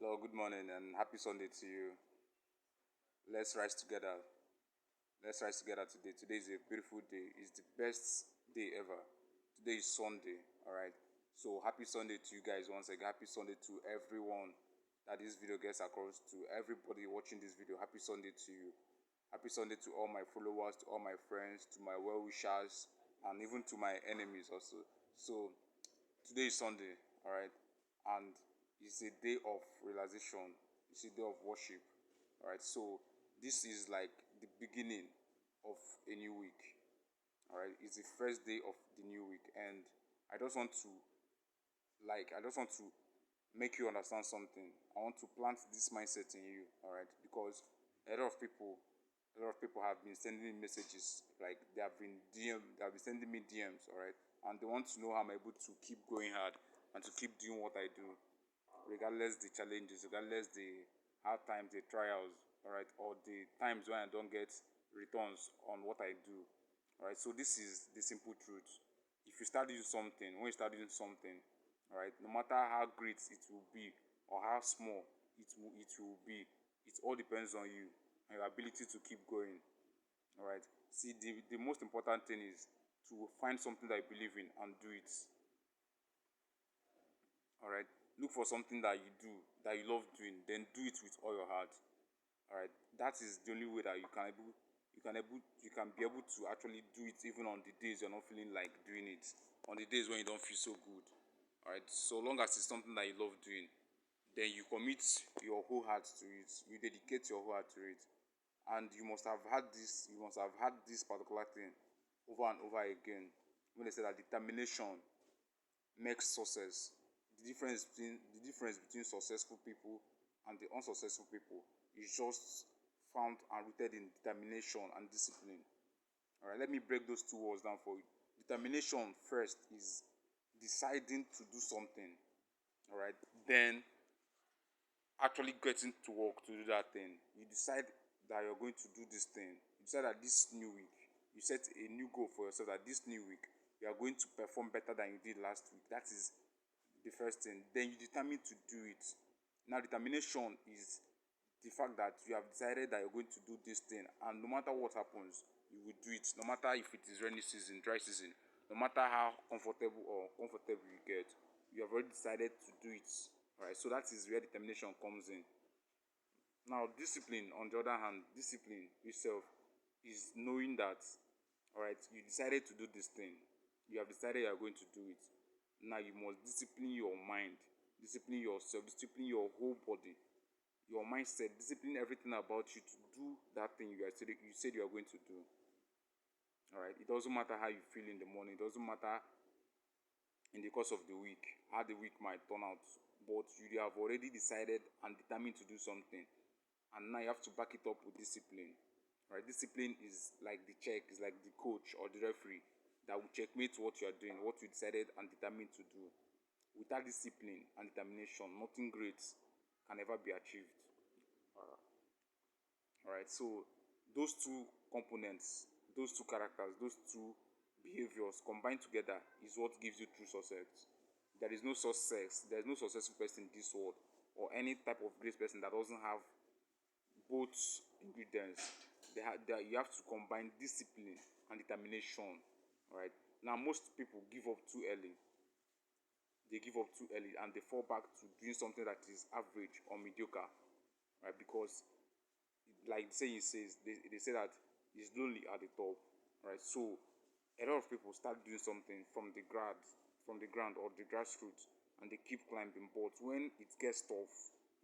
Hello, good morning, and happy Sunday to you. Let's rise together. Let's rise together today. Today is a beautiful day. It's the best day ever. Today is Sunday, all right? So, happy Sunday to you guys once again. Happy Sunday to everyone that this video gets across to. Everybody watching this video, happy Sunday to you. Happy Sunday to all my followers, to all my friends, to my well wishers, and even to my enemies also. So, today is Sunday, all right, and it's a day of realization. It's a day of worship, all right. So this is like the beginning of a new week, all right. It's the first day of the new week, and I just want to I just want to make you understand something. I want to plant this mindset in you, all right, because a lot of people, a lot of people have been sending me messages, like they have been sending me DMs, all right, and they want to know how I'm able to keep going hard and to keep doing what I do, regardless the challenges, regardless the hard times, the trials, all right, or the times when I don't get returns on what I do, all right. So this is the simple truth. If you start doing something, when you start doing something, all right, no matter how great it will be or how small it will be, it all depends on you and your ability to keep going. All right. See, the most important thing is to find something that you believe in and do it. All right. Look for something that you do that you love doing, then do it with all your heart. All right. That is the only way that you can be able to actually do it even on the days you're not feeling like doing it, on the days when you don't feel so good. All right. So long as it's something that you love doing, then you commit your whole heart to it. You dedicate your whole heart to it, and you must have had this. You must have had this particular thing over and over again when they say that determination makes success. The difference between successful people and the unsuccessful people is just found and rooted in determination and discipline. All right, let me break those two words down for you. Determination first is deciding to do something. All right, then actually getting to work to do that thing. You decide that you're going to do this thing. You decide that this new week, you set a new goal for yourself that this new week you are going to perform better than you did last week. That is the first thing. Then you determine to do it. Now, determination is the fact that you have decided that you're going to do this thing, and no matter what happens, you will do it. No matter if it is rainy season, dry season, no matter how comfortable or comfortable you get, you have already decided to do it. All right. So that is where determination comes in. Now, discipline, on the other hand, discipline itself is knowing that, all right, you decided to do this thing. You have decided you are going to do it. Now, you must discipline your mind, discipline yourself, discipline your whole body, your mindset, discipline everything about you to do that thing you said you are going to do. All right. It doesn't matter how you feel in the morning. It doesn't matter in the course of the week how the week might turn out. But you have already decided and determined to do something, and now you have to back it up with discipline. Right? Discipline is like the check, is like the coach or the referee that will checkmate what you are doing, what you decided and determined to do. Without discipline and determination, nothing great can ever be achieved. All right. So those two components, those two characters, those two behaviors combined together is what gives you true success. There is no success. There is no successful person in this world or any type of great person that doesn't have both ingredients. You have to combine discipline and determination. All right. Now most people give up too early. They give up too early and they fall back to doing something that is average or mediocre, right? Because like the saying says, they say that it's lonely at the top, right? So a lot of people start doing something from the ground or the grassroots, and they keep climbing. But when it gets tough,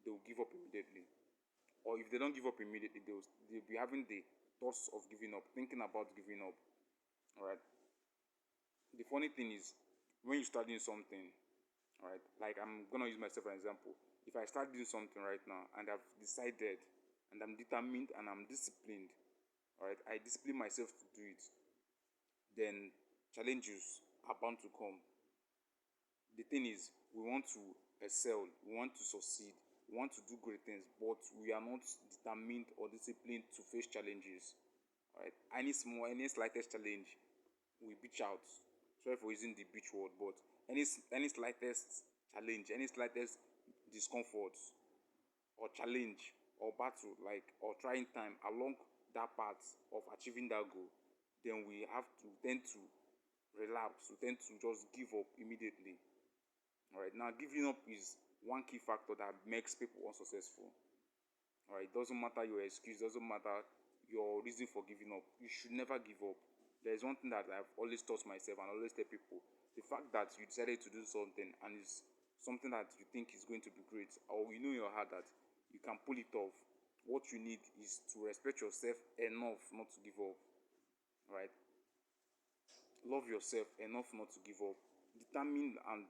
they will give up immediately. Or if they don't give up immediately, they'll be having the thoughts of giving up, thinking about giving up. All right. The funny thing is, when you start doing something, all right, like I'm gonna use myself as an example. If I start doing something right now and I've decided and I'm determined and I'm disciplined, all right, I discipline myself to do it, then challenges are bound to come. The thing is, we want to excel, we want to succeed, we want to do great things, but we are not determined or disciplined to face challenges. All right, any slightest challenge, we beach out. Sorry for using the beach word, but any slightest challenge, any slightest discomfort, or challenge or battle, like, or trying time along that path of achieving that goal, then we have to tend to relapse, we tend to just give up immediately. All right, now giving up is one key factor that makes people unsuccessful. All right, doesn't matter your excuse, doesn't matter your reason for giving up. You should never give up. There is one thing that I've always taught myself and always tell people: the fact that you decided to do something and it's something that you think is going to be great, or you know in your heart that you can pull it off, what you need is to respect yourself enough not to give up. All right, love yourself enough not to give up. Determined and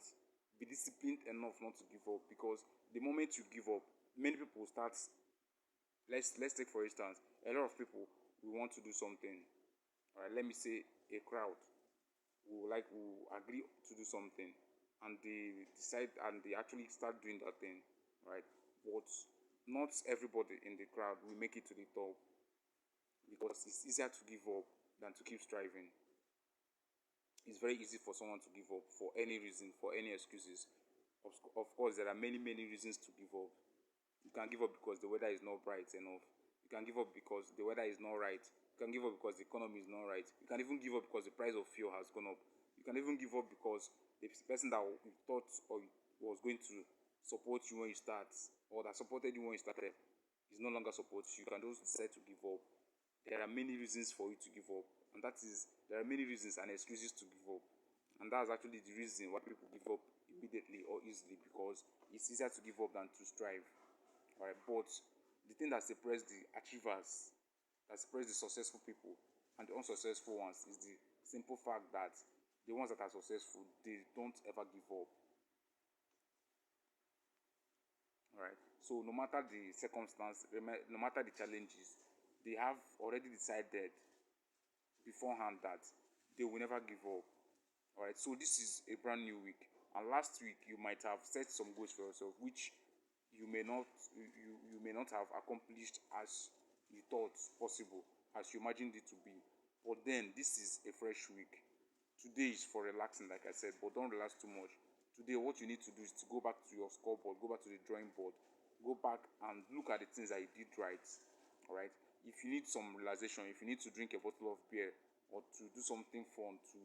be disciplined enough not to give up, because the moment you give up, many people start. Let's take for instance, a lot of people will want to do something. All right, let me say a crowd will agree to do something, and they decide and they actually start doing that thing, right? But not everybody in the crowd will make it to the top, because it's easier to give up than to keep striving. It's very easy for someone to give up for any reason, for any excuses. Of course, there are many reasons to give up. You can give up because the weather is not bright enough. You can give up because the weather is not right. You can give up because the economy is not right. You can even give up because the price of fuel has gone up. You can even give up because the person that you thought or was going to support you when you start, or that supported you when you started, is no longer supports you. You can just decide to give up. There are many reasons for you to give up, and that is, there are many reasons and excuses to give up, and that's actually the reason why people give up immediately or easily, because it's easier to give up than to strive. All right, but the thing that separates the achievers, that separates the successful people and the unsuccessful ones, is the simple fact that the ones that are successful, they don't ever give up. All right, so no matter the circumstance, no matter the challenges, they have already decided beforehand that they will never give up. All right, so this is a brand new week, and last week you might have set some goals for yourself, which you may not have accomplished as you thought possible, as you imagined it to be. But then this is a fresh week. Today is for relaxing, like I said, but don't relax too much. Today, what you need to do is to go back to your scoreboard, go back to the drawing board, go back and look at the things that you did right. All right. If you need some relaxation, if you need to drink a bottle of beer or to do something fun to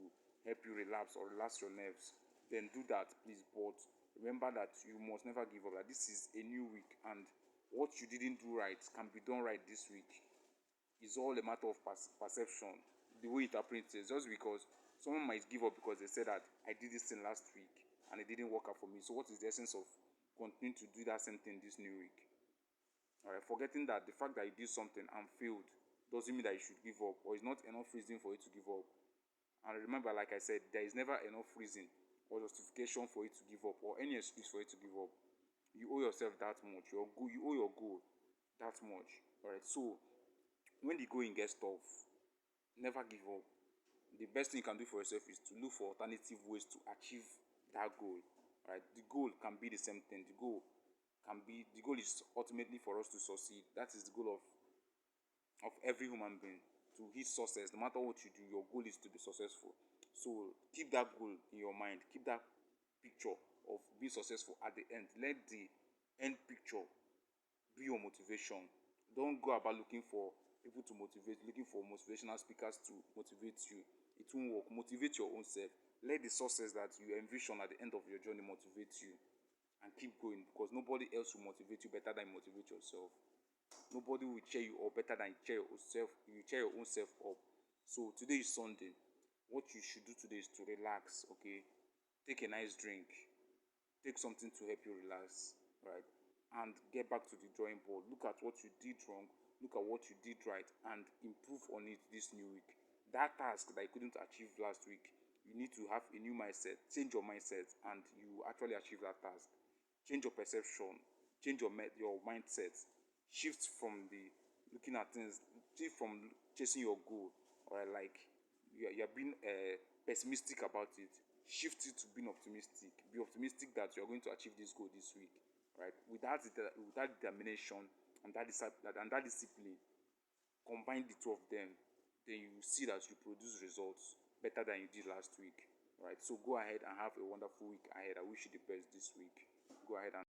help you relax or relax your nerves, then do that, please. But remember that you must never give up. That this is a new week, and what you didn't do right can be done right this week. It's all a matter of perception, the way you interpret it. Just because someone might give up because they said that I did this thing last week and it didn't work out for me. So what is the essence of continuing to do that same thing this new week? All right, forgetting that the fact that you did something and failed doesn't mean that you should give up, or it's not enough reason for you to give up. And remember, like I said, there is never enough reason or justification for you to give up, or any excuse for you to give up. You owe yourself that much. You owe your goal that much. All right. So when the going gets tough, never give up. The best thing you can do for yourself is to look for alternative ways to achieve that goal. All right. The goal can be the same thing. The goal is ultimately for us to succeed. That is the goal of every human being, to hit success. No matter what you do, your goal is to be successful. So keep that goal in your mind. Keep that picture of being successful at the end. Let the end picture be your motivation. Don't go about looking for people to motivate, looking for motivational speakers to motivate you. It won't work. Motivate your own self. Let the success that you envision at the end of your journey motivate you, and keep going, because nobody else will motivate you better than you motivate yourself. Nobody will cheer you up better than you cheer yourself. You cheer your own self up. So today is Sunday. What you should do today is to relax. Okay, take a nice drink. Take something to help you relax. Right, and get back to the drawing board. Look at what you did wrong. Look at what you did right, and improve on it this new week. That task that you couldn't achieve last week, you need to have a new mindset. Change your mindset, and you actually achieve that task. Change your perception. Change your mindset. Shift from the looking at things. Shift from chasing your goal, or like you're being pessimistic about it. Shift it to being optimistic. Be optimistic that you're going to achieve this goal this week. Right? With that determination and that discipline, combine the two of them, then you see that you produce results better than you did last week. Right? So go ahead and have a wonderful week ahead. I wish you the best this week. Go ahead and